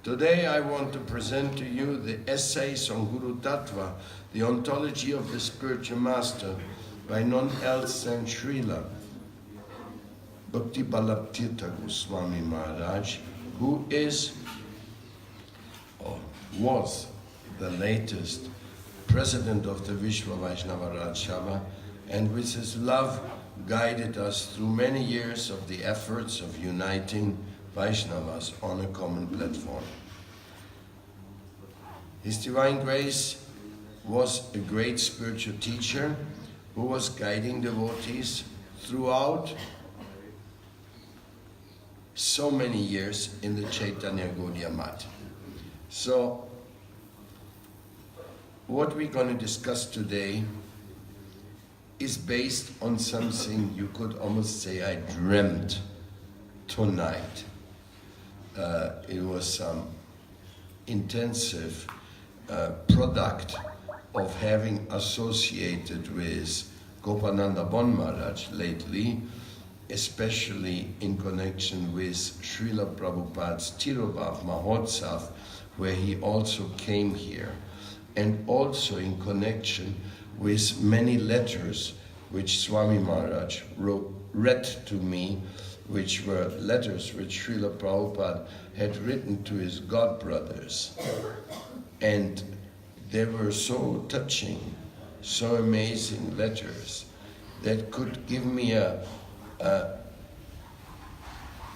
Today I want to present to you the essays on guru-tattva, the ontology of the spiritual master, by none else than Srila B.A. Maharaj, who is, or was, the latest president of the Vishwa Vaishnava Raj Sabha, and with his love guided us through many years of the efforts of uniting Vaishnavas on a common platform. His Divine Grace was a great spiritual teacher who was guiding devotees throughout so many years in the Chaitanya Gaudiya Math. So, what we're going to discuss today is based on something you could almost say I dreamt tonight. It was some intensive product of having associated with Gopananda Bon Maharaj lately, especially in connection with Srila Prabhupada's Tirobhav Mahotsav, where he also came here, and also in connection with many letters which Swami Maharaj read to me, which were letters which Srila Prabhupada had written to his godbrothers. And they were so touching, so amazing letters that could give me a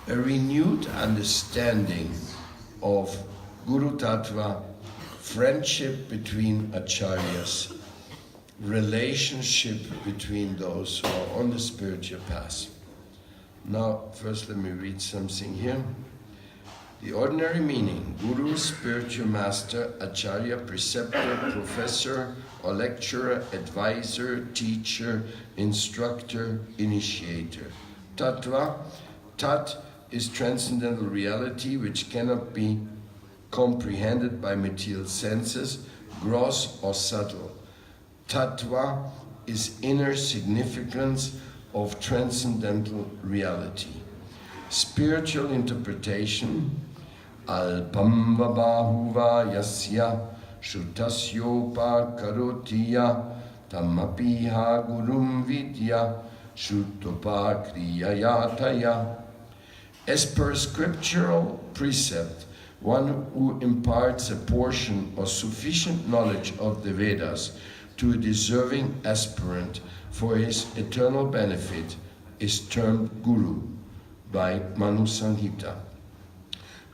renewed understanding of guru-tattva, friendship between acharyas, relationship between those who are on the spiritual path. Now, first let me read something here. The ordinary meaning: guru, spiritual master, acharya, preceptor, professor or lecturer, advisor, teacher, instructor, initiator. Tattva, tat is transcendental reality which cannot be comprehended by material senses, gross or subtle. Tattva is inner significance of transcendental reality. Spiritual interpretation: alpam bahuva yasya shutasyopa karotiya tamapiha gurum vidya shutopa kriyayataya. As per scriptural precept, one who imparts a portion or sufficient knowledge of the Vedas to a deserving aspirant for his eternal benefit is termed guru by Manu Sanghita.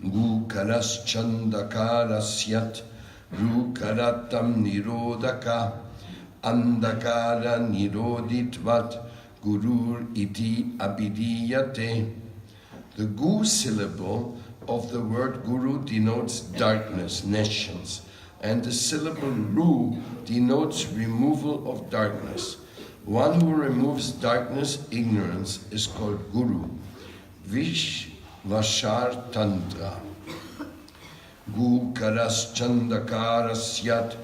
Gu karas chandakarasyat ru karatam nirodaka andakara niroditvat gurur iti abhidiyate. The gu syllable of the word guru denotes darkness, nescience, and the syllable ru denotes removal of darkness. One who removes darkness, ignorance, is called guru. Vishvashar Tantra. Gu karas chandakarasyat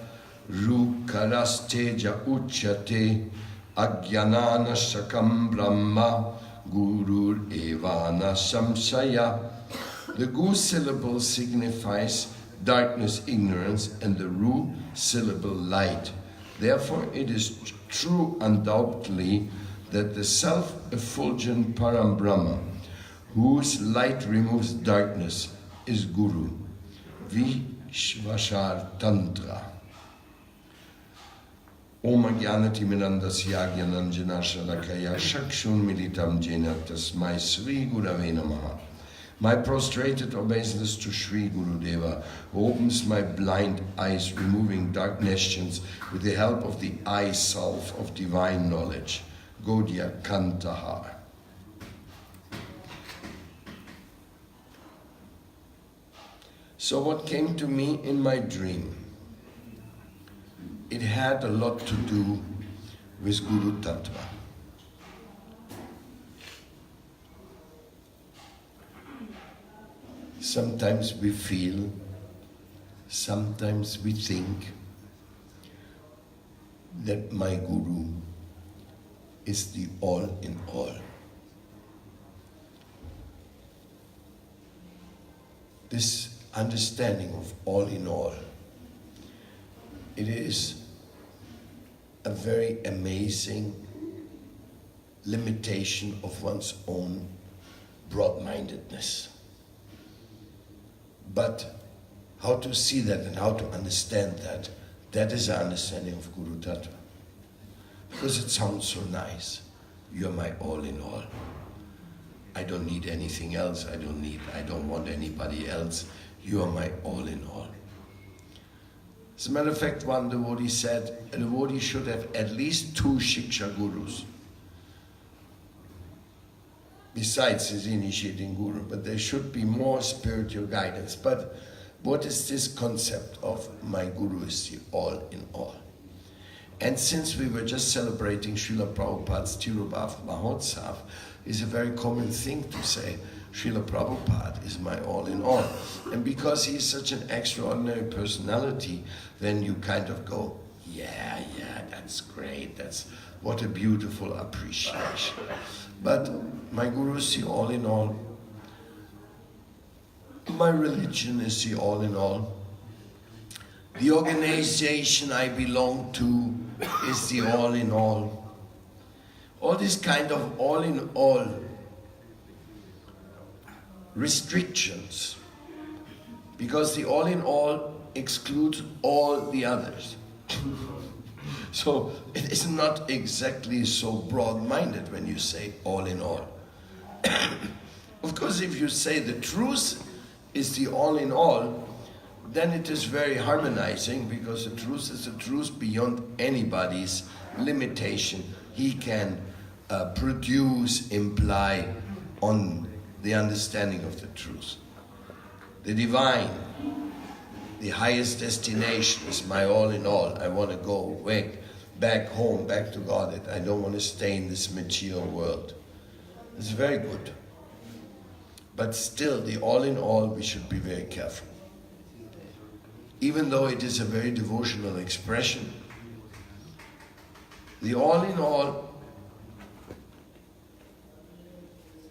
ru karas teja uchyate agyanana sakam brahma gurur evana samsaya. The gu syllable signifies darkness, ignorance, and the ru syllable light. Therefore, it is true undoubtedly that the self-effulgent Param Brahma, whose light removes darkness, is Guru. Vishvashar Tantra. Om Agyanati Mirandasya Gyananjana Shalakaya Shakshun Militam Jena Tasmai Sri Gurave Namaha. My prostrated obeisance to Sri Gurudeva, who opens my blind eyes, removing dark nescience with the help of the eye salve of divine knowledge. Gaudiya Kantahar. So what came to me in my dream? It had a lot to do with guru-tattva. Sometimes we feel, sometimes we think that my guru is the all in all. This understanding of all in all, it is a very amazing limitation of one's own broad-mindedness. But how to see that and how to understand that, that is our understanding of guru-tattva. Because it sounds so nice. You're my all in all. I don't need anything else. I don't want anybody else. You are my all in all. As a matter of fact, one devotee said, a devotee should have at least 2 Shiksha gurus, besides his initiating guru, but there should be more spiritual guidance. But what is this concept of my guru is the all in all? And since we were just celebrating Srila Prabhupada's Tirubhav Mahotsav, it's a very common thing to say, Srila Prabhupada is my all in all. And because he is such an extraordinary personality, then you kind of go, yeah, that's great, that's what a beautiful appreciation. But my guru is the all in all. My religion is the all in all. The organization I belong to is the all in all. All this kind of all in all restrictions, because the all in all excludes all the others. So it is not exactly so broad-minded when you say all in all. Of course, if you say the truth is the all in all, then it is very harmonizing, because the truth is the truth beyond anybody's limitation. He can produce, imply on the understanding of the truth. The divine, the highest destination, is my all in all. I want to go back home, back to God. I don't want to stay in this material world. It's very good. But still, the all in all, we should be very careful. Even though it is a very devotional expression, the all in all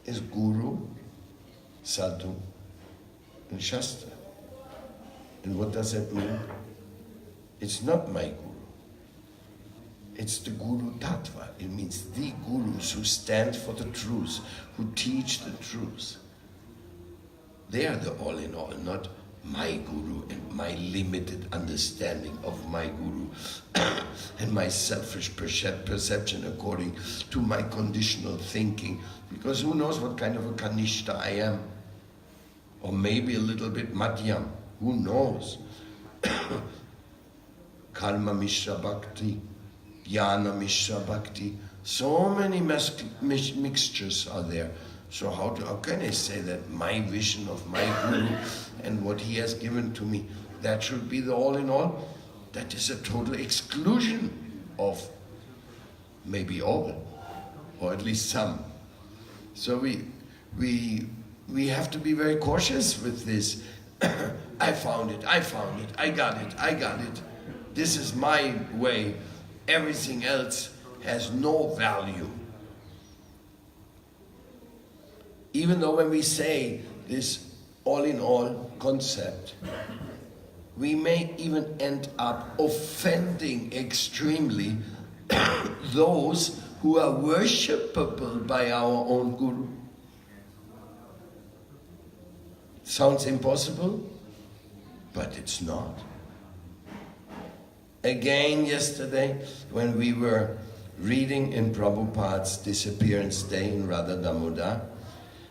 is Guru, Sadhu, and Shastra. And what does that mean? It's not my Guru. It's the guru-tattva. It means the gurus who stand for the truth, who teach the truth. They are the all in all, not my guru and my limited understanding of my guru and my selfish perception according to my conditional thinking. Because who knows what kind of a kanishta I am? Or maybe a little bit madhyam. Who knows? Karma Mishra Bhakti, Jnana Mishra Bhakti. So many mixtures are there. So how can I say that my vision of my guru and what he has given to me, that should be the all in all? That is a total exclusion of maybe all, or at least some. So we have to be very cautious with this. I found it, I got it. This is my way. Everything else has no value. Even though when we say this all-in-all concept, we may even end up offending extremely those who are worshipable by our own guru. Sounds impossible, but it's not. Again, yesterday, when we were reading in Prabhupada's disappearance day in Radha Damodar,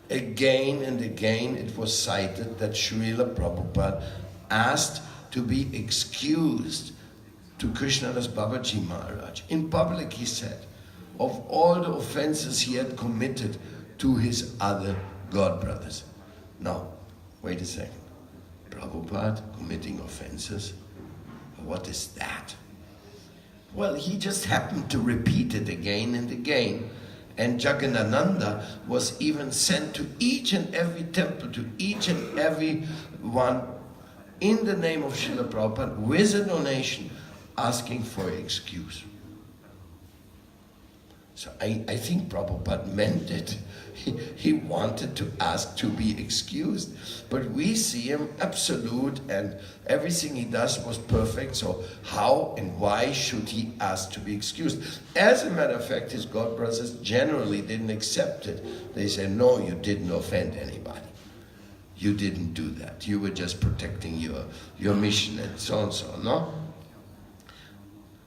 again and again it was cited that Srila Prabhupada asked to be excused to Krishnadas Babaji Maharaj. In public, he said, of all the offenses he had committed to his other godbrothers. Now, wait a second. Prabhupada committing offenses? What is that? Well, he just happened to repeat it again and again. And Jagannananda was even sent to each and every temple, to each and every one, in the name of Srila Prabhupada, with a donation, asking for excuse. So I think Prabhupada meant it. He wanted to ask to be excused. But we see him absolute and everything he does was perfect. So how and why should he ask to be excused? As a matter of fact, his God brothers generally didn't accept it. They said, no, you didn't offend anybody. You didn't do that. You were just protecting your mission and so, no?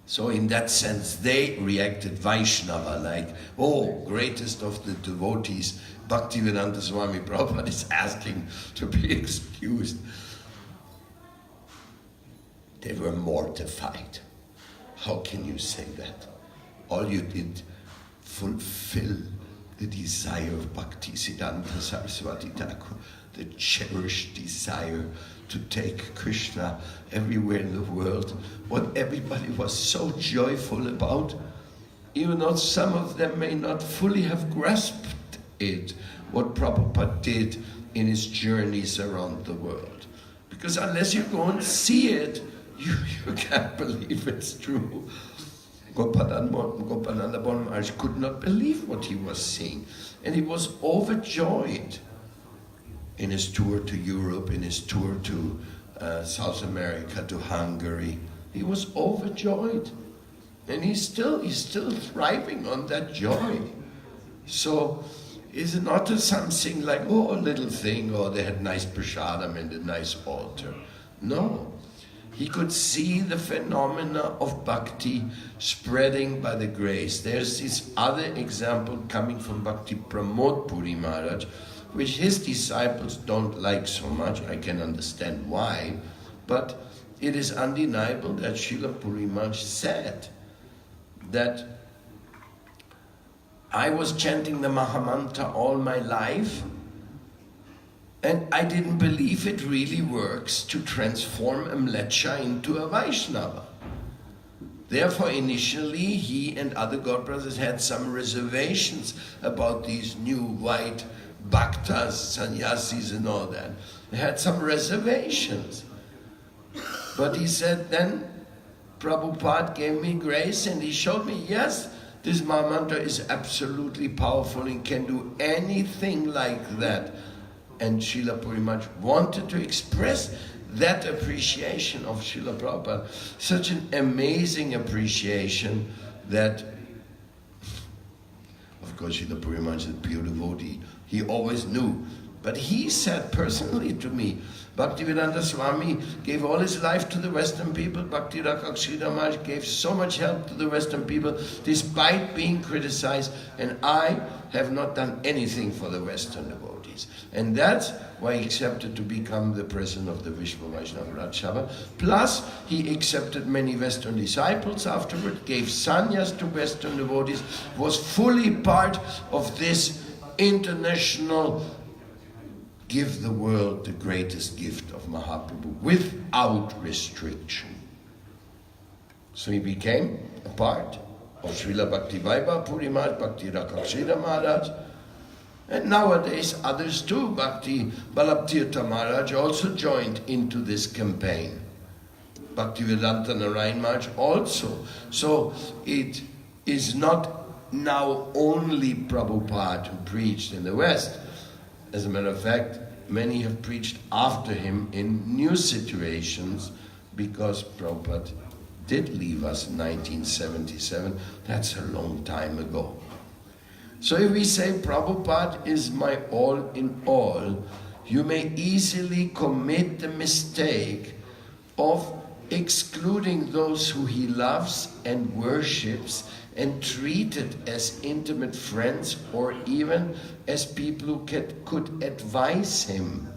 So in that sense, they reacted Vaishnava, like, oh, greatest of the devotees, Bhaktivedanta Swami Prabhupada is asking to be excused. They were mortified. How can you say that? All you did fulfill the desire of Bhaktisiddhanta Saraswati Thakur, the cherished desire to take Krishna everywhere in the world, what everybody was so joyful about, even though some of them may not fully have grasped it, what Prabhupada did in his journeys around the world. Because unless you go and see it, you can't believe it's true. Gopananda Maharaj could not believe what he was seeing, and he was overjoyed in his tour to Europe, in his tour to South America, to Hungary. He was overjoyed. And he's still thriving on that joy. So it's not something like, oh, a little thing, or they had nice prasadam and a nice altar. No. He could see the phenomena of bhakti spreading by the grace. There's this other example coming from Bhakti Paramadvaiti Maharaj, which his disciples don't like so much. I can understand why, but it is undeniable that Srila Puri Maharaj said that I was chanting the Mahamantra all my life, and I didn't believe it really works to transform a Mlecha into a Vaishnava. Therefore, initially, he and other God brothers had some reservations about these new white bhaktas, sannyasis and all that. They had some reservations. But he said, then Prabhupada gave me grace and he showed me, yes, this Mahamantra is absolutely powerful and can do anything like that. And Srila Puri Maharaj wanted to express that appreciation of Srila Prabhupada. Such an amazing appreciation that, of course, Srila Puri Maharaj is a pure devotee. He always knew. But he said personally to me, Bhaktivedanta Swami gave all his life to the Western people. Bhakti Rakshita Maharaj gave so much help to the Western people despite being criticized, and I have not done anything for the Western devotees. And that's why he accepted to become the president of the Vishwa Vaishnava Raj Sabha. Plus, he accepted many Western disciples afterward, gave sannyas to Western devotees, was fully part of this international give the world the greatest gift of Mahaprabhu without restriction. So he became a part of Srila Bhakti Vaibhav Puri Maharaj, Bhakti Rakshita Maharaj, and nowadays others too. Bhakti Balabhtirtha Maharaj also joined into this campaign. Bhaktivedanta Narayan Maharaj also. So it is not now only Prabhupada who preached in the West. As a matter of fact, many have preached after him in new situations, because Prabhupada did leave us in 1977. That's a long time ago. So if we say Prabhupada is my all in all, you may easily commit the mistake of excluding those who he loves and worships and treated as intimate friends or even as people who could advise him.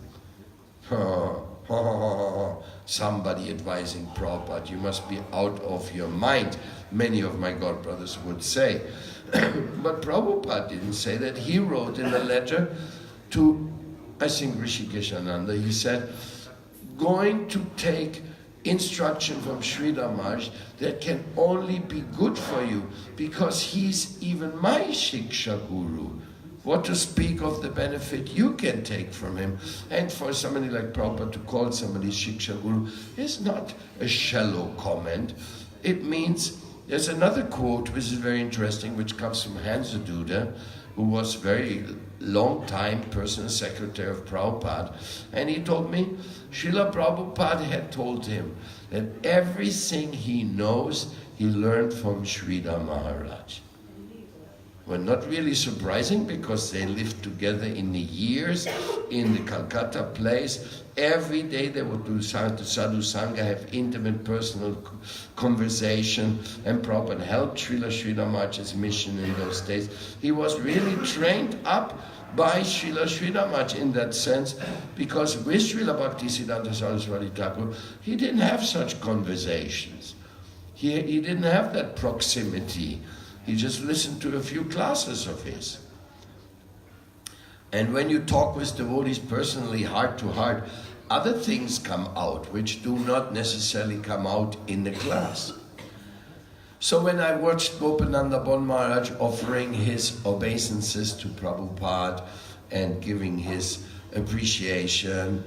Somebody advising Prabhupada, you must be out of your mind, many of my God brothers would say. But Prabhupada didn't say that. He wrote in a letter to, I think, Rishikeshananda, he said, going to take instruction from Sridhar Maharaj that can only be good for you, because he's even my Shiksha Guru. What to speak of the benefit you can take from him. And for somebody like Prabhupada to call somebody Shiksha Guru is not a shallow comment. It means There's another quote which is very interesting, which comes from Hans Duda, who was very long time personal secretary of Prabhupada, and he told me Srila Prabhupada had told him that everything he knows he learned from Srila Maharaj. Well, not really surprising, because they lived together in the years in the Calcutta place. Every day they would do sadhu sangha, have intimate personal conversation, and Prabhupada helped Srila Maharaj's mission in those days. He was really trained up by Srila Maharaj in that sense, because with Srila Bhaktisiddhanta Saraswati Thakur, he didn't have such conversations. He didn't have that proximity. He just listened to a few classes of his. And when you talk with devotees personally, heart to heart, other things come out which do not necessarily come out in the class. So when I watched Gopananda Bon Maharaj offering his obeisances to Prabhupada and giving his appreciation,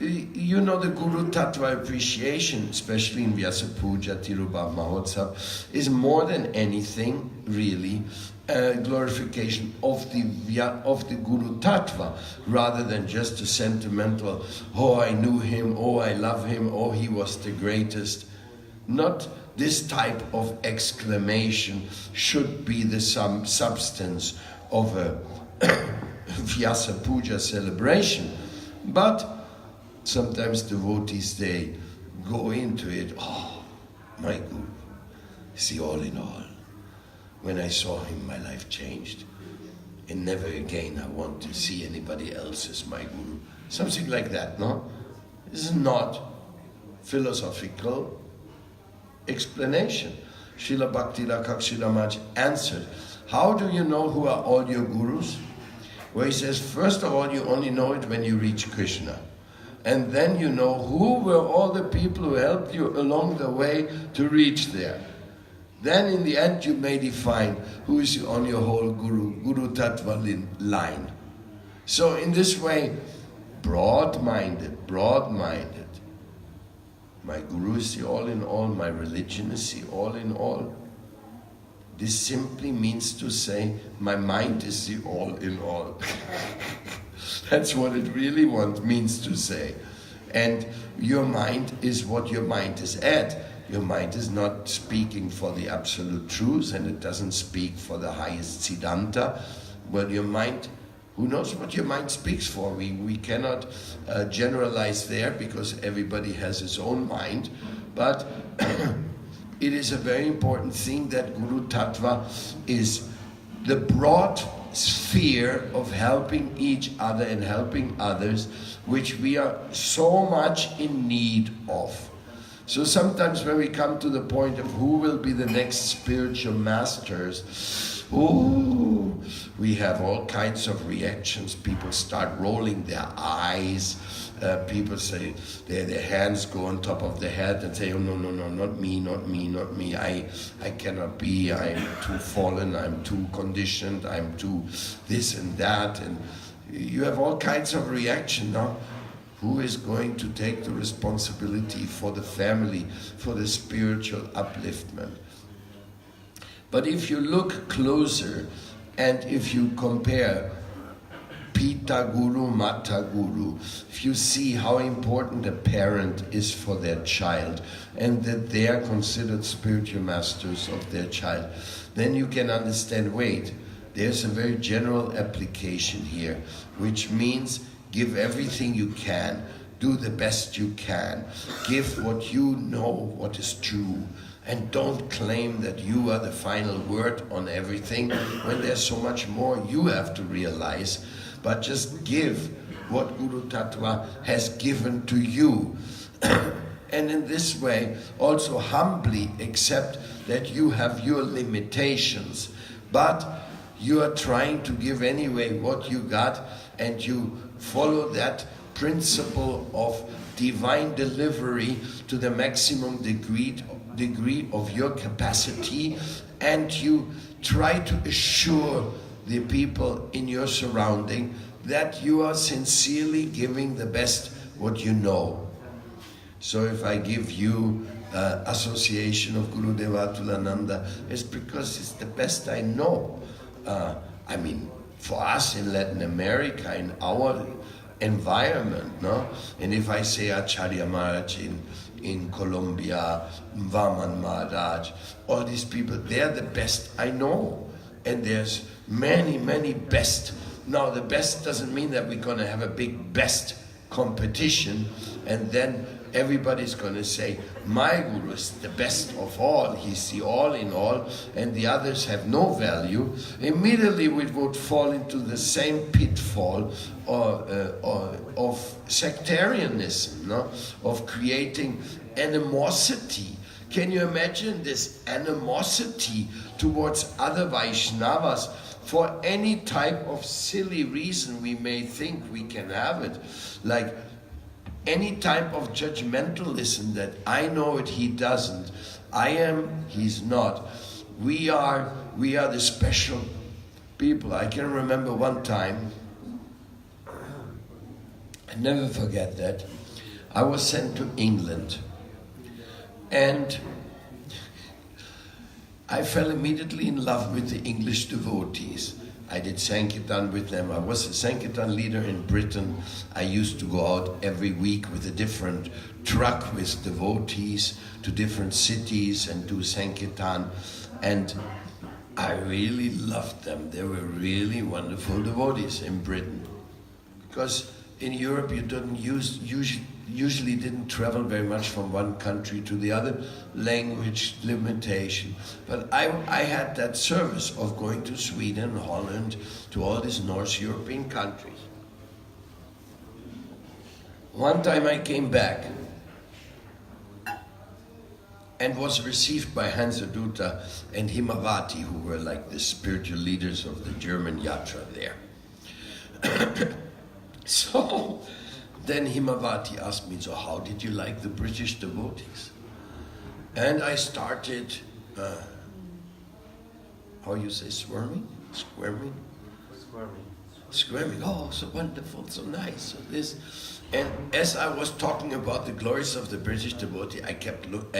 you know, the guru-tattva appreciation, especially in Vyasa Puja, Tirubhav Mahotsav, is more than anything, really, a glorification of the guru-tattva, rather than just a sentimental, oh, I knew him, oh, I love him, oh, he was the greatest. Not this type of exclamation should be the substance of a Vyasa Puja celebration, but sometimes devotees, they go into it, oh, my Guru, see, all in all, when I saw him, my life changed, and never again I want to see anybody else as my Guru. Something like that, no? This is not philosophical explanation. Srila Bhakti Rakshila Maharaj answered, how do you know who are all your gurus? Well, he says, first of all, you only know it when you reach Krishna. And then you know who were all the people who helped you along the way to reach there. Then in the end you may define who is on your whole guru-tattva line. So in this way, broad-minded. My guru is the all-in-all, my religion is the all-in-all. This simply means to say, my mind is the all-in-all. That's what it really means to say. And your mind is what your mind is at. Your mind is not speaking for the absolute truth, and it doesn't speak for the highest Siddhanta. Well, your mind, who knows what your mind speaks for? We cannot generalize there, because everybody has his own mind. But it is a very important thing that Guru-tattva is the broad sphere of helping each other and helping others, which we are so much in need of. So sometimes when we come to the point of who will be the next spiritual masters, we have all kinds of reactions. People start rolling their eyes. People say, their hands go on top of their head and say, oh, no, not me. I cannot be, I'm too fallen, I'm too conditioned, I'm too this and that. And you have all kinds of reaction now. Who is going to take the responsibility for the family, for the spiritual upliftment? But if you look closer, and if you compare Pita Guru, Mata Guru, if you see how important a parent is for their child, and that they are considered spiritual masters of their child, then you can understand, wait, there's a very general application here, which means give everything you can, do the best you can, give what you know what is true, and don't claim that you are the final word on everything when there's so much more you have to realize, but just give what Guru-tattva has given to you. And in this way, also humbly accept that you have your limitations, but you are trying to give anyway what you got, and you follow that principle of divine delivery to the maximum degree of your capacity, and you try to assure the people in your surrounding that you are sincerely giving the best what you know. So if I give you association of Gurudeva Tulananda is because it's the best I know. I mean, for us in Latin America, in our environment, no? And if I say Acharya Maharaj in Colombia, Vaman Maharaj, all these people, they're the best I know. And there's many, many best. Now, the best doesn't mean that we're going to have a big best competition, and then everybody's going to say, my guru is the best of all, he's the all in all, and the others have no value. Immediately we would fall into the same pitfall of sectarianism, no? Of creating animosity. Can you imagine this animosity towards other Vaishnavas for any type of silly reason we may think we can have it? Like any type of judgmentalism that I know it, he doesn't. I am, he's not. We are the special people. I can remember one time, I never forget that, I was sent to England. And I fell immediately in love with the English devotees. I did Sankirtan with them. I was a Sankirtan leader in Britain. I used to go out every week with a different truck with devotees to different cities and do Sankirtan. And I really loved them. They were really wonderful devotees in Britain. Because in Europe you usually didn't travel very much from one country to the other, language limitation. But I had that service of going to Sweden, Holland, to all these North European countries. One time I came back and was received by Hansadutta and Himavati, who were like the spiritual leaders of the German Yatra there. So then Himavati asked me, so how did you like the British devotees? And I started, how you say, squirming? Squirming. Oh, so wonderful, so nice, so this. And as I was talking about the glories of the British devotee, I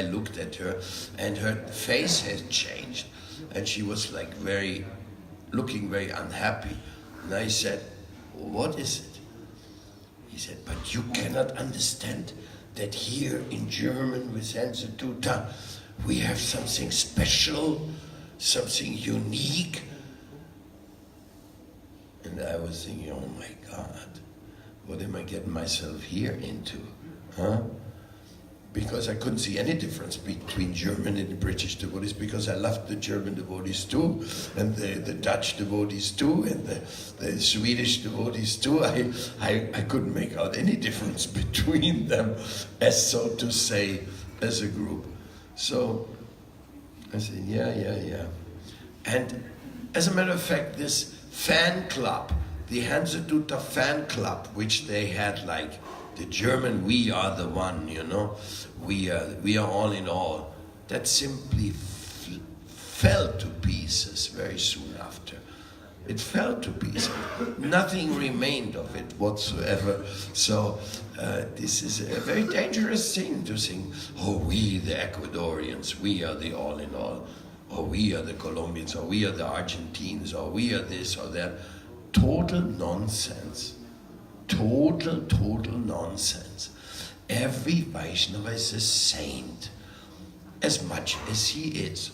looked at her, and her face had changed, and she was like looking very unhappy. And I said, what is it? He said, but you cannot understand that here in German with Hansadutta we have something special, something unique. And I was thinking, oh my God, what am I getting myself here into? Huh? Because I couldn't see any difference between German and the British devotees, because I loved the German devotees too, and the Dutch devotees too, and the Swedish devotees too. I couldn't make out any difference between them, as so to say, as a group. So I said, yeah. And as a matter of fact, this fan club, the Hansadutta fan club, which they had like the German, we are the one, you know, we are all in all, that simply fell to pieces very soon after. It fell to pieces. Nothing remained of it whatsoever. So this is a very dangerous thing to think, oh, we the Ecuadorians, we are the all in all, or we are the Colombians, or we are the Argentines, or we are this or that. Total nonsense. Total nonsense. Every Vaishnava is a saint, as much as he is.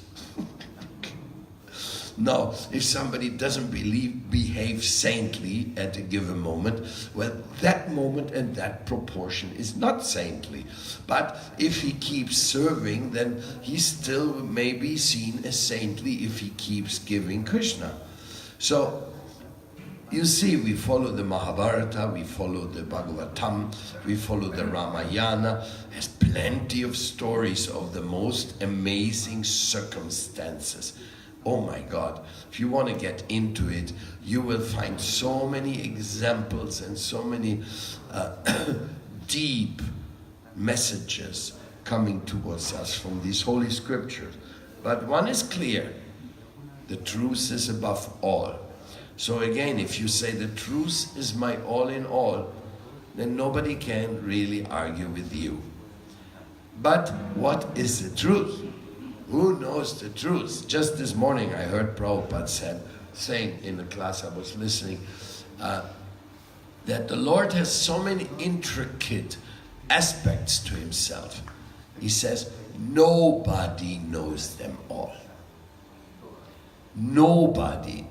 Now, if somebody doesn't behave saintly at a given moment, well, that moment and that proportion is not saintly. But if he keeps serving, then he still may be seen as saintly if he keeps giving Krishna. So, you see, we follow the Mahabharata, we follow the Bhagavatam, we follow the Ramayana. There's plenty of stories of the most amazing circumstances. Oh my God, if you want to get into it, you will find so many examples and so many deep messages coming towards us from these holy scriptures. But one is clear, the truth is above all. So again, if you say the truth is my all in all, then nobody can really argue with you. But what is the truth? Who knows the truth? Just this morning I heard Prabhupada saying in the class I was listening, that the Lord has so many intricate aspects to himself. He says, nobody knows them all. Nobody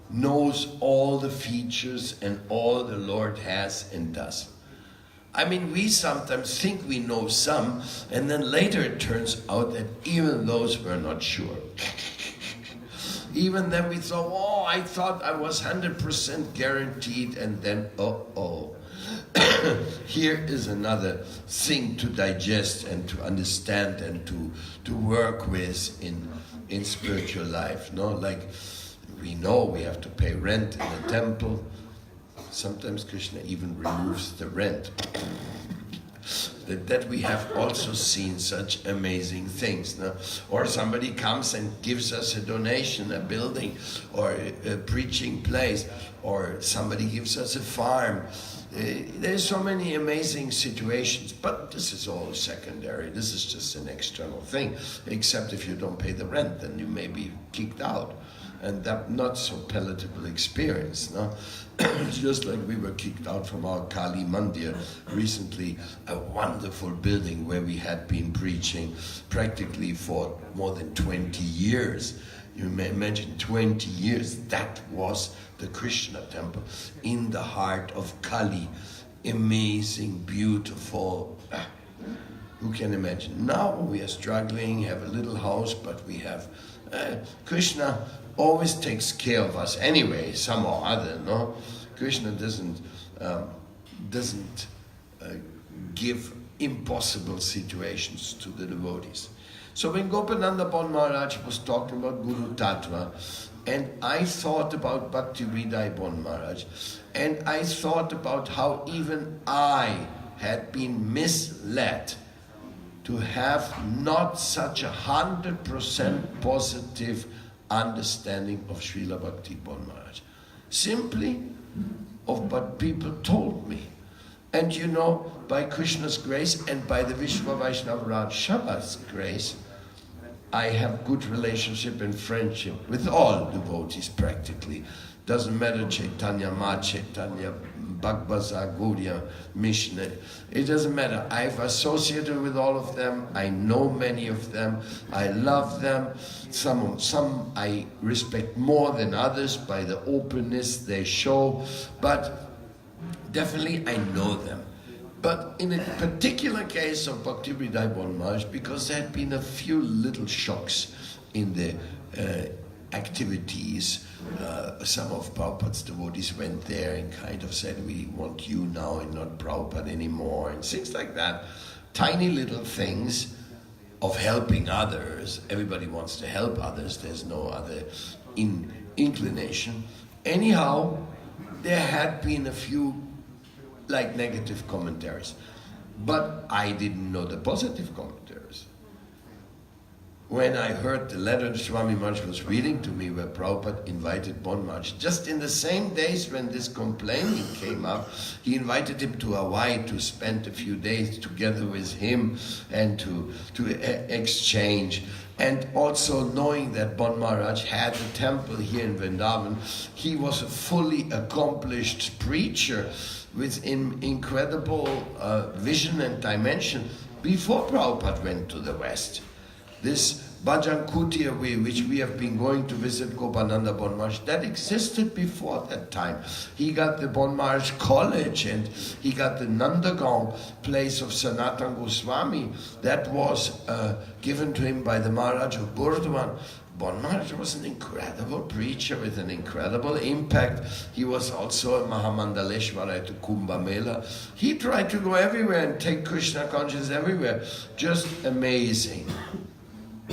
knows all the features and all the Lord has and does. I mean, we sometimes think we know some, and then later it turns out that even those we're not sure. Even then we thought, oh, I thought I was 100% guaranteed, and then, here is another thing to digest and to understand and to work with in spiritual life. No, like we know we have to pay rent in the temple. Sometimes Krishna even removes the rent. That we have also seen such amazing things. No? Or somebody comes and gives us a donation, a building, or a preaching place, or somebody gives us a farm. There's so many amazing situations, but this is all secondary. This is just an external thing. Except if you don't pay the rent, then you may be kicked out. And that not so palatable experience, no? Just like we were kicked out from our Kali Mandir recently, a wonderful building where we had been preaching practically for more than 20 years. You may imagine 20 years, that was the Krishna temple in the heart of Kali. Amazing, beautiful. Who can imagine? Now we are struggling, have a little house, but we have Krishna always takes care of us anyway, somehow or other, no? Krishna doesn't give impossible situations to the devotees. So when Gopananda Bon Maharaj was talking about guru-tattva, and I thought about Bhakti-Hridaya Bon Maharaj, and I thought about how even I had been misled to have not such 100% positive understanding of Srila Bhakti Bon Maharaj. Simply of what people told me. And you know, by Krishna's grace and by the Vishwa Vaishnava Raj Shabha's grace, I have good relationship and friendship with all devotees practically. Doesn't matter Chaitanya, Ma Chaitanya, Bhagavaza, Gaudiya, Mishna. It doesn't matter. I've associated with all of them. I know many of them. I love them. Some I respect more than others by the openness they show. But definitely I know them. But in a particular case of Bhakti-Hridaya Bon Maharaj, because there had been a few little shocks in the activities, some of Prabhupada's devotees went there and kind of said, we want you now and not Prabhupada anymore, and things like that. Tiny little things of helping others. Everybody wants to help others. There's no other inclination. Anyhow, there had been a few like negative commentaries. But I didn't know the positive commentaries. When I heard the letter Swami Maharaj was reading to me where Prabhupada invited Bon Maharaj, just in the same days when this complaining came up, he invited him to Hawaii to spend a few days together with him and to exchange. And also knowing that Bon Maharaj had a temple here in Vrindavan, he was a fully accomplished preacher with incredible vision and dimension before Prabhupada went to the West. This Bhajan Kutir, which we have been going to visit Gopananda Bon Maharaj, that existed before that time. He got the Bon Maharaj College and he got the Nandagaon place of Sanatan Goswami. That was given to him by the Maharaj of Vrindavan. Bon Maharaj was an incredible preacher with an incredible impact. He was also a Mahamandaleshwara at the Kumbh Mela. He tried to go everywhere and take Krishna consciousness everywhere. Just amazing.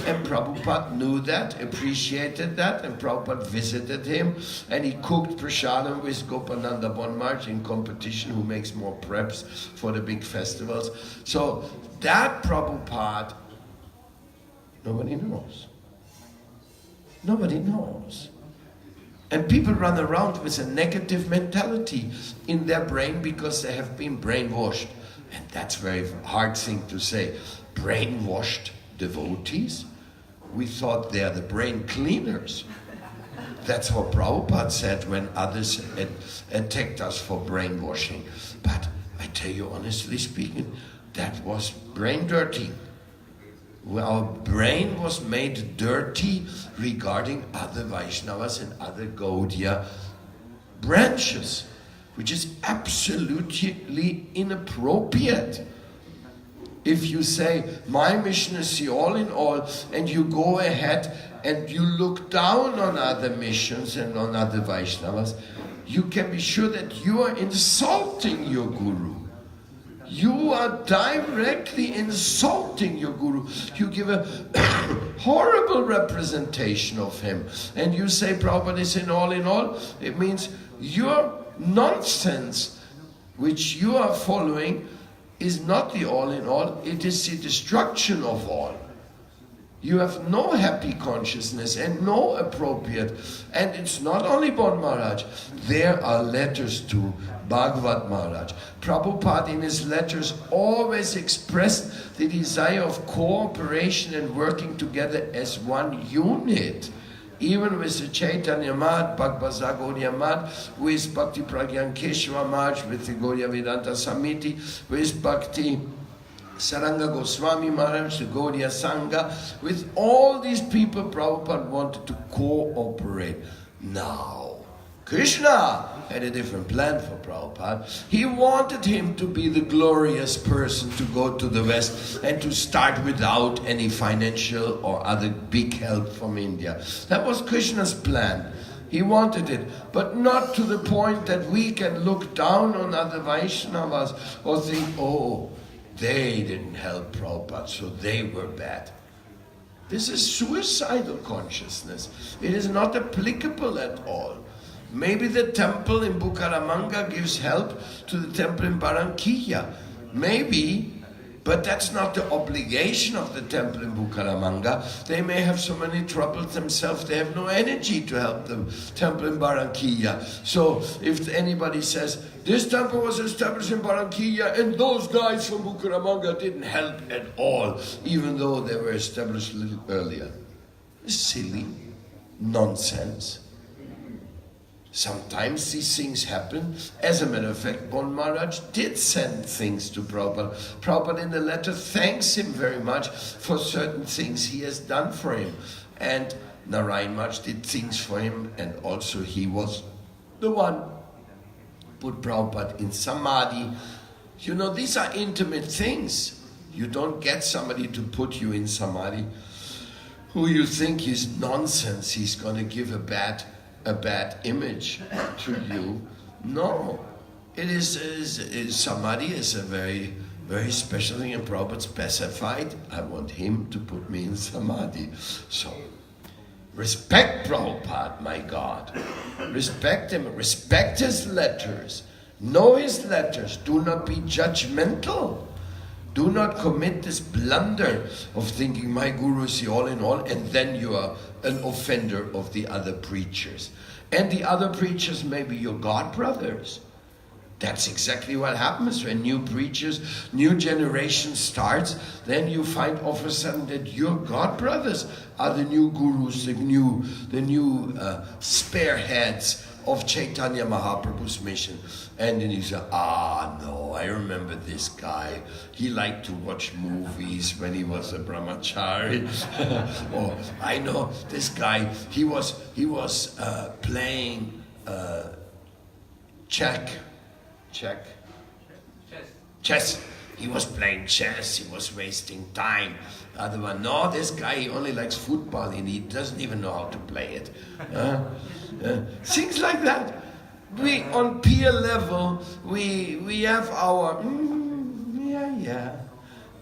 And Prabhupada knew that, appreciated that, and Prabhupada visited him, and he cooked prasadam with Gopananda Bon Maharaj in competition, who makes more preps for the big festivals. So that Prabhupada, nobody knows. Nobody knows. And people run around with a negative mentality in their brain because they have been brainwashed. And that's a very hard thing to say. Brainwashed devotees? We thought they're the brain cleaners. That's what Prabhupada said when others attacked us for brainwashing. But I tell you honestly speaking, that was brain dirty. Our brain was made dirty regarding other Vaishnavas and other Gaudiya branches, which is absolutely inappropriate. If you say, my mission is the all in all, and you go ahead and you look down on other missions and on other Vaishnavas, you can be sure that you are insulting your Guru. You are directly insulting your Guru. You give a horrible representation of him. And you say Prabhupada is in all, it means your nonsense, which you are following, is not the all in all, it is the destruction of all. You have no happy consciousness and no appropriate. And it's not only Bon Maharaj. There are letters to Bhagavad Maharaj. Prabhupada in his letters always expressed the desire of cooperation and working together as one unit. Even with the Chaitanya Math, Bhagavad Gaudiya Math, with Bhakti Pragyan Keshava Maharaj, with the Gaudiya Vedanta Samiti, with Bhakti Saranga Goswami Maharaj, the Gaudiya Sangha, with all these people Prabhupada wanted to cooperate. Now, Krishna had a different plan for Prabhupada. He wanted him to be the glorious person to go to the West and to start without any financial or other big help from India. That was Krishna's plan. He wanted it, but not to the point that we can look down on other Vaishnavas or think, oh, they didn't help Prabhupada, so they were bad. This is suicidal consciousness. It is not applicable at all. Maybe the temple in Bucaramanga gives help to the temple in Barranquilla. Maybe, but that's not the obligation of the temple in Bucaramanga. They may have so many troubles themselves, they have no energy to help the temple in Barranquilla. So if anybody says, this temple was established in Barranquilla and those guys from Bucaramanga didn't help at all, even though they were established a little earlier. It's silly nonsense. Sometimes these things happen. As a matter of fact, Bon Maharaj did send things to Prabhupada. Prabhupada in the letter thanks him very much for certain things he has done for him. And Narayan Maharaj did things for him, and also he was the one put Prabhupada in Samadhi. You know, these are intimate things. You don't get somebody to put you in Samadhi who you think is nonsense. He's going to give a bad image to you. No, it is Samadhi is a very, very special thing, and Prabhupada specified, I want him to put me in Samadhi. So, respect Prabhupada, my God. Respect him, respect his letters. Know his letters. Do not be judgmental. Do not commit this blunder of thinking my guru is the all in all, and then you are an offender of the other preachers. And the other preachers may be your god brothers. That's exactly what happens when new preachers, new generation starts. Then you find all of a sudden that your god brothers are the new gurus, the new spearheads of Chaitanya Mahaprabhu's mission. And then you say, no, I remember this guy. He liked to watch movies when he was a brahmachari. Or I know this guy, he was playing chess. He was playing chess, he was wasting time. The other one, no, this guy, he only likes football and he doesn't even know how to play it. Things like that. We, on peer level, we have our,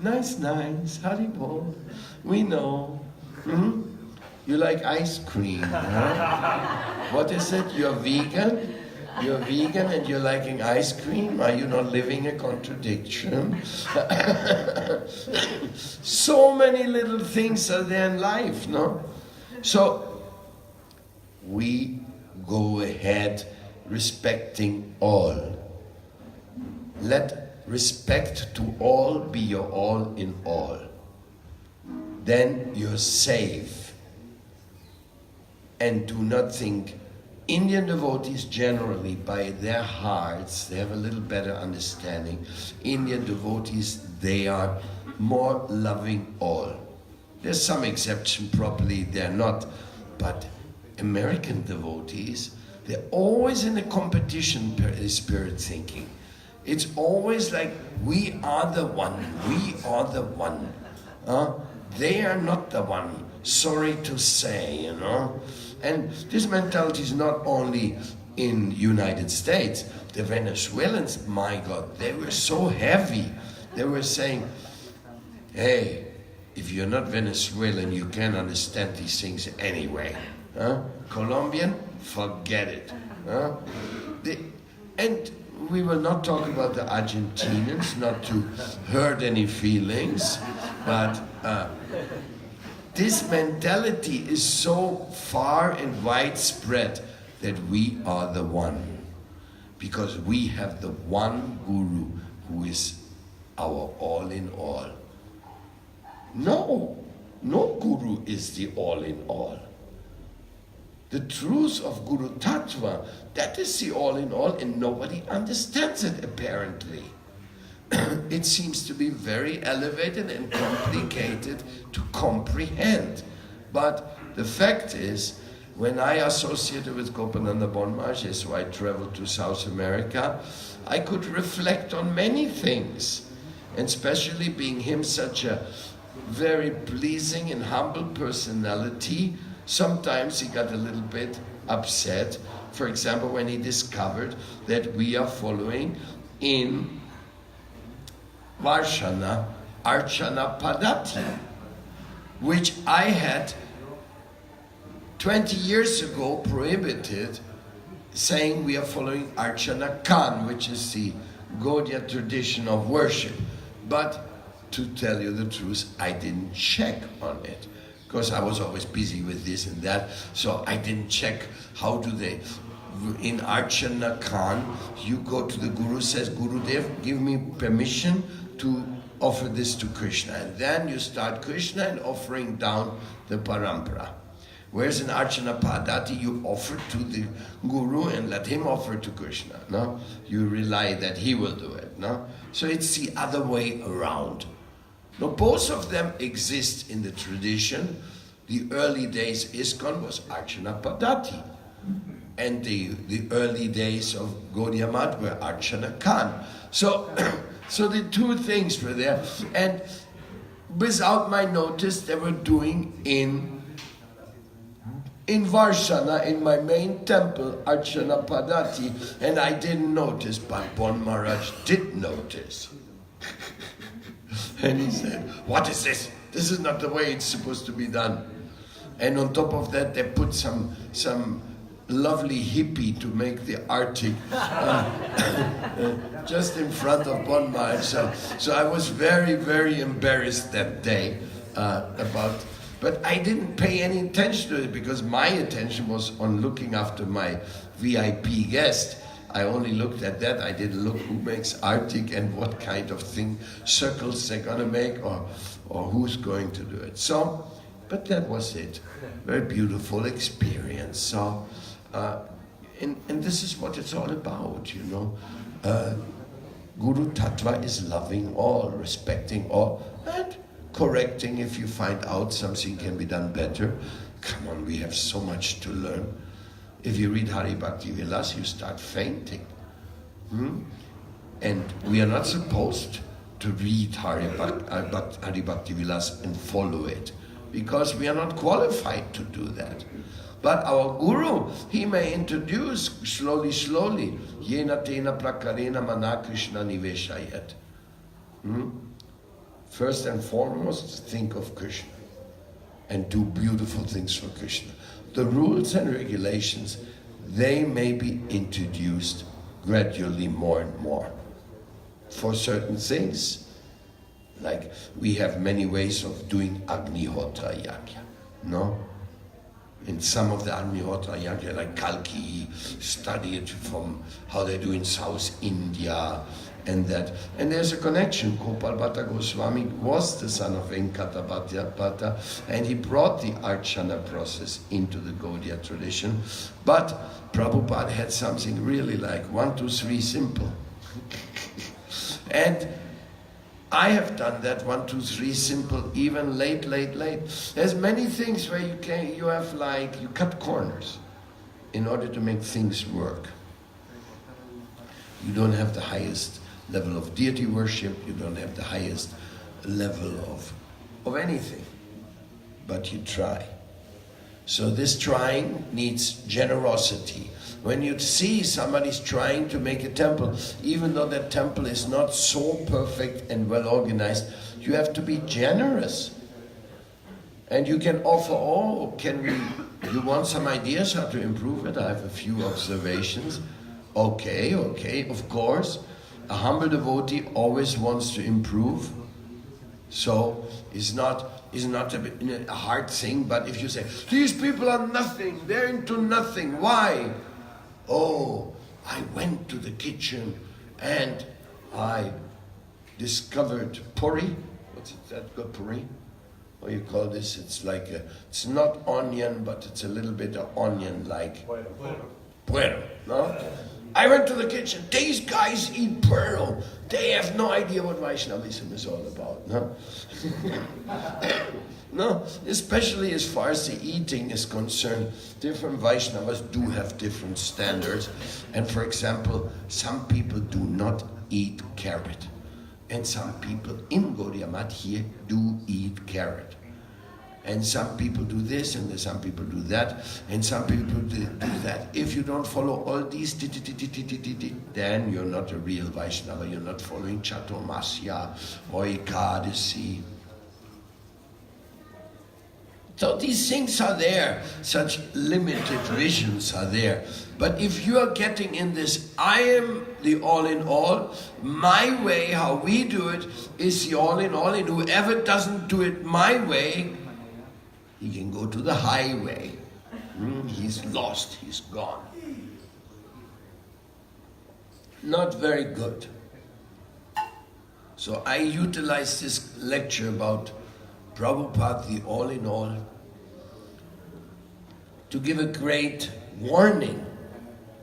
nice, Haribol, we know. You like ice cream, huh? What is it, you're vegan? You're vegan and you're liking ice cream? Are you not living a contradiction? So many little things are there in life, no? So, we go ahead respecting all. Let respect to all, be your all in all. Then you're safe. And do not think, Indian devotees generally, by their hearts, they have a little better understanding. Indian devotees, they are more loving all. There's some exception, probably they're not, but American devotees, they're always in a competition spirit thinking. It's always like, we are the one, we are the one. They are not the one, sorry to say, you know. And this mentality is not only in United States. The Venezuelans, my God, they were so heavy. They were saying, hey, if you're not Venezuelan, you can't understand these things anyway. Colombian, forget it. And we will not talk about the Argentinians, not to hurt any feelings, but this mentality is so far and widespread that we are the one, because we have the one guru who is our all in all. No guru is the all in all. The truth of guru-tattva, that is the all in all, and nobody understands it apparently. It seems to be very elevated and complicated to comprehend. But the fact is, when I associated with Gopananda Bon Maharaj, so I traveled to South America, I could reflect on many things. And especially being him such a very pleasing and humble personality, sometimes he got a little bit upset. For example, when he discovered that we are following in Varshana, Archana Padati, which I had 20 years ago prohibited, saying we are following Archana Khan, which is the Gaudiya tradition of worship. But to tell you the truth, I didn't check on it, because I was always busy with this and that, so I didn't check how do they. In Archana Khan, you go to the Guru, says, Gurudev, give me permission to offer this to Krishna. And then you start Krishna and offering down the parampara. Whereas in Archana Padati, you offer to the Guru and let him offer to Krishna. No? You rely that he will do it. No? So it's the other way around. Now both of them exist in the tradition. The early days ISKCON was Archana Padati. And the early days of Gaudiya Math were Archana Khan. So the two things were there. And without my notice, they were doing in Varshana, in my main temple, Archana Padati, and I didn't notice, but Bon Maharaj did notice. And he said, what is this? This is not the way it's supposed to be done. And on top of that, they put some lovely hippie to make the arctic just in front of Bon Maharaj. So I was very, very embarrassed that day about. But I didn't pay any attention to it, because my attention was on looking after my VIP guest. I only looked at that. I didn't look who makes Arctic and what kind of thing, circles they're gonna make, or who's going to do it. So, but that was it. Very beautiful experience. So, and this is what it's all about, you know. Guru-tattva is loving all, respecting all, and correcting if you find out something can be done better. Come on, we have so much to learn. If you read Hari Bhakti Vilas, you start fainting. And we are not supposed to read Hari Bhakti Vilas and follow it, because we are not qualified to do that. But our Guru, he may introduce slowly, Yena tena prakarena mana Krishna niveshayat. First and foremost, think of Krishna and do beautiful things for Krishna. The rules and regulations, they may be introduced gradually more and more. For certain things, like we have many ways of doing Agnihotra Yajna, no? In some of the Agnihotra Yajna, like Kalki, study it from how they do in South India, and that. And there's a connection. Gopal Bhatta Goswami was the son of Venkata Bhatta, and he brought the Archana process into the Gaudiya tradition. But Prabhupada had something really like 1, 2, 3 simple. And I have done that 1, 2, 3 simple, even late. There's many things where you cut corners in order to make things work. You don't have the highest level of deity worship, you don't have the highest level of anything, but you try. So this trying needs generosity. When you see somebody's trying to make a temple, even though that temple is not so perfect and well organized, you have to be generous. And you can offer, you want some ideas how to improve it? I have a few observations. Okay, of course. A humble devotee always wants to improve. So it's not a hard thing, but if you say, these people are nothing, they're into nothing, why? Oh, I went to the kitchen and I discovered puri. What's that called, puri? What do you call this? It's like it's not onion, but it's a little bit of onion-like. Puero, no? I went to the kitchen. These guys eat puero. They have no idea what Vaishnavism is all about, no? No, especially as far as the eating is concerned, different Vaishnavas do have different standards. And for example, some people do not eat carrot. And some people in Gaudiya Math here do eat carrot. And some people do this, and some people do that, and some people do that. If you don't follow all these, then you're not a real Vaishnava. You're not following Chaturmasya or Ekadasi. So these things are there, such limited visions are there. But if you are getting in this, I am the all-in-all, my way, how we do it, is the all-in-all, and whoever doesn't do it my way, he can go to the highway. He's lost, he's gone. Not very good. So I utilize this lecture about Prabhupada, the all-in-all, to give a great warning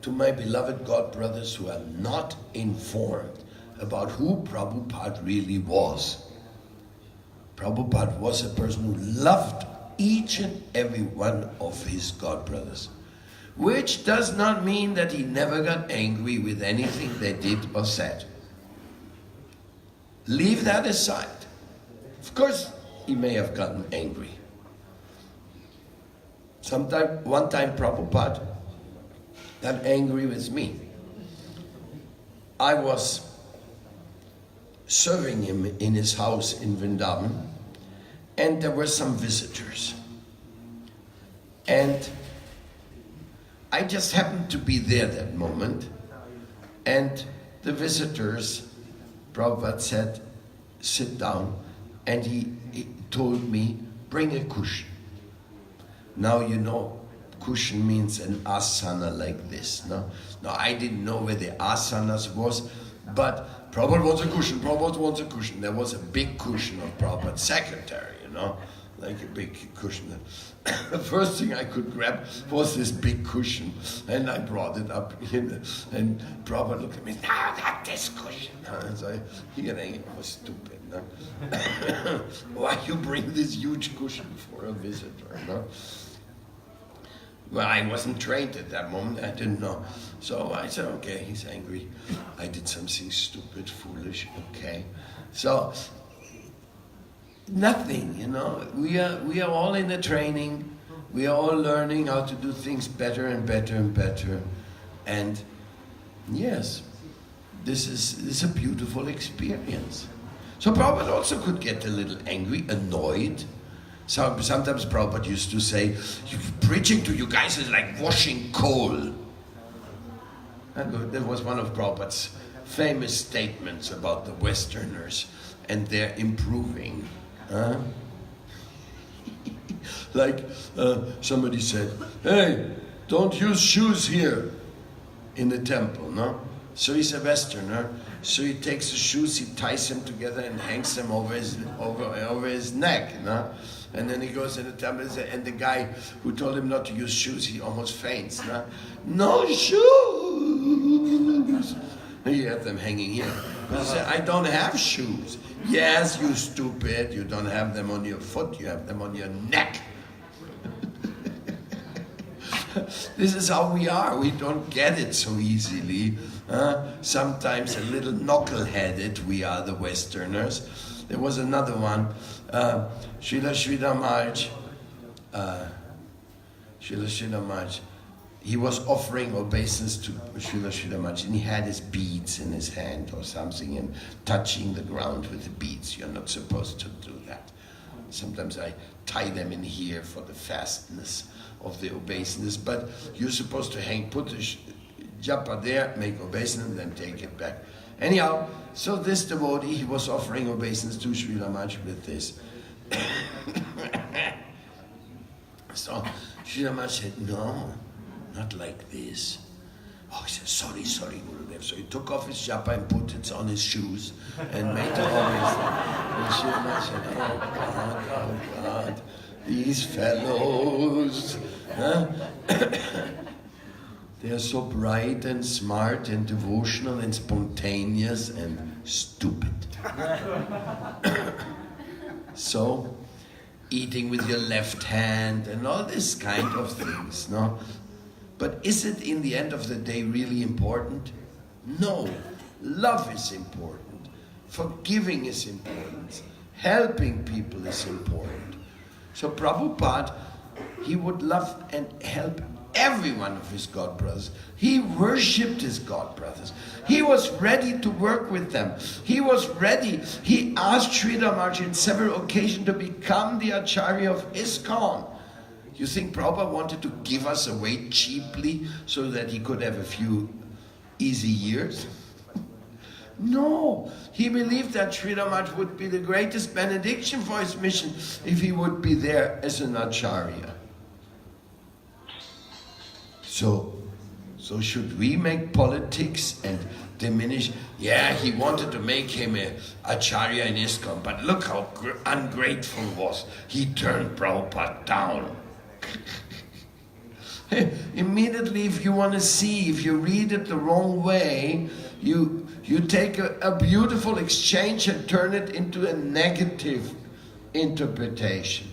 to my beloved God brothers who are not informed about who Prabhupada really was. Prabhupada was a person who loved each and every one of his God brothers, which does not mean that he never got angry with anything they did or said. Leave that aside. Of course, he may have gotten angry. One time Prabhupada got angry with me. I was serving him in his house in Vrindavan, and there were some visitors. And I just happened to be there that moment, and the visitors, Prabhupada said, sit down, and he told me, bring a cushion. Now you know, cushion means an asana like this. No, I didn't know where the asanas was, but Prabhupada wants a cushion, Prabhupada wants a cushion. There was a big cushion of Prabhupada's secretary, like a big cushion. The first thing I could grab was this big cushion, and I brought it up, and Prabhupada looked at me, no, not this cushion. So he got angry, I was stupid. No? Why you bring this huge cushion for a visitor? No? Well, I wasn't trained at that moment, I didn't know. So I said, okay, he's angry. I did something stupid, foolish, okay. So, nothing, we are all in the training, we are all learning how to do things better and better and better. And yes, this is a beautiful experience. So Prabhupada also could get a little angry, annoyed. So sometimes Prabhupada used to say, preaching to you guys is like washing coal. And that was one of Prabhupada's famous statements about the Westerners and their improving. Like somebody said, hey, don't use shoes here in the temple, no? So he's a Westerner. So he takes the shoes, he ties them together and hangs them over his neck. No? And then he goes in the temple, and the guy who told him not to use shoes, he almost faints. No, no shoes! And you have them hanging here. He said, I don't have shoes. Yes, you stupid. You don't have them on your foot, you have them on your neck. This is how we are. We don't get it so easily. Sometimes a little knuckle-headed, we are the Westerners. There was another one. Srila Maharaj, he was offering obeisance to Srila Maharaj, and he had his beads in his hand or something and touching the ground with the beads. You're not supposed to do that. Sometimes I tie them in here for the fastness of the obeisance, but you're supposed to put the japa there, make obeisance, and then take it back. Anyhow, so this devotee, he was offering obeisance to Srila Maharaj with this. So Srila Maharaj said, no, not like this. Oh, he said, sorry, Gurudev. So he took off his japa and put it on his shoes and made the obeisance. And Srila Maharaj said, oh God, these fellows, they are so bright and smart and devotional and spontaneous and stupid. So, eating with your left hand and all this kind of things, no? But is it in the end of the day really important? No. Love is important. Forgiving is important. Helping people is important. So Prabhupada, he would love and help every one of his god brothers. He worshipped his god brothers. He was ready to work with them. He was ready. He asked Srila Maharaj on several occasions to become the Acharya of ISKCON. You think Prabhupada wanted to give us away cheaply so that he could have a few easy years? No, he believed that Srila Maharaj would be the greatest benediction for his mission if he would be there as an Acharya. So should we make politics and diminish? Yeah, he wanted to make him a Acharya in ISKCON, but look how ungrateful he was. He turned Prabhupada down. Immediately, if you want to see, if you read it the wrong way, you take a beautiful exchange and turn it into a negative interpretation.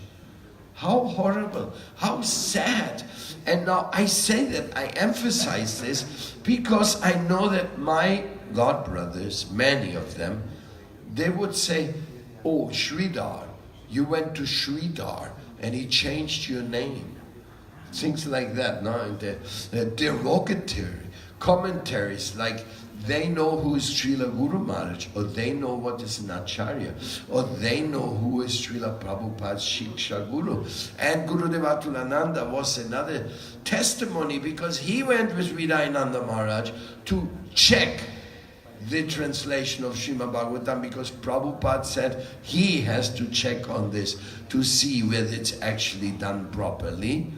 How horrible, how sad. And now I say that, I emphasize this, because I know that my god brothers, many of them, they would say, oh, Sridhar, you went to Sridhar and he changed your name. Things like that, no? And the derogatory commentaries, like they know who is Srila Guru Maharaj, or they know what is an Acharya, or they know who is Srila Prabhupada's Shiksha Guru. And Gurudeva Tulananda was another testimony, because he went with Vidayananda Maharaj to check the translation of Srimad Bhagavatam, because Prabhupada said he has to check on this to see whether it's actually done properly.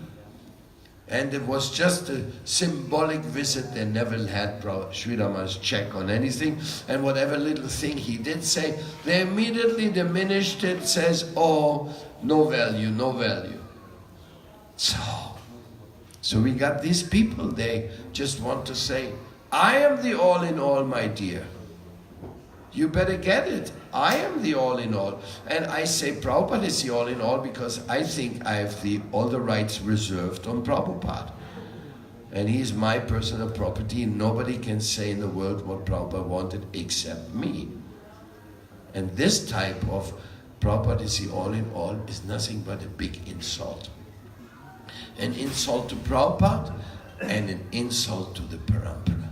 And it was just a symbolic visit. They never had Srila Maharaj check on anything. And whatever little thing he did say, they immediately diminished it, says, oh, no value, no value. So we got these people, they just want to say, I am the all in all, my dear. You better get it. I am the all in all. And I say Prabhupada is the all in all because I think I have all the rights reserved on Prabhupada. And he is my personal property, and nobody can say in the world what Prabhupada wanted except me. And this type of Prabhupada is the all in all is nothing but a big insult. An insult to Prabhupada and an insult to the Parampara.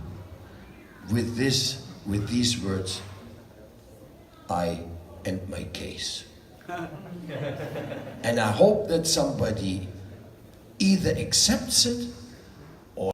With these words, I end my case. And I hope that somebody either accepts it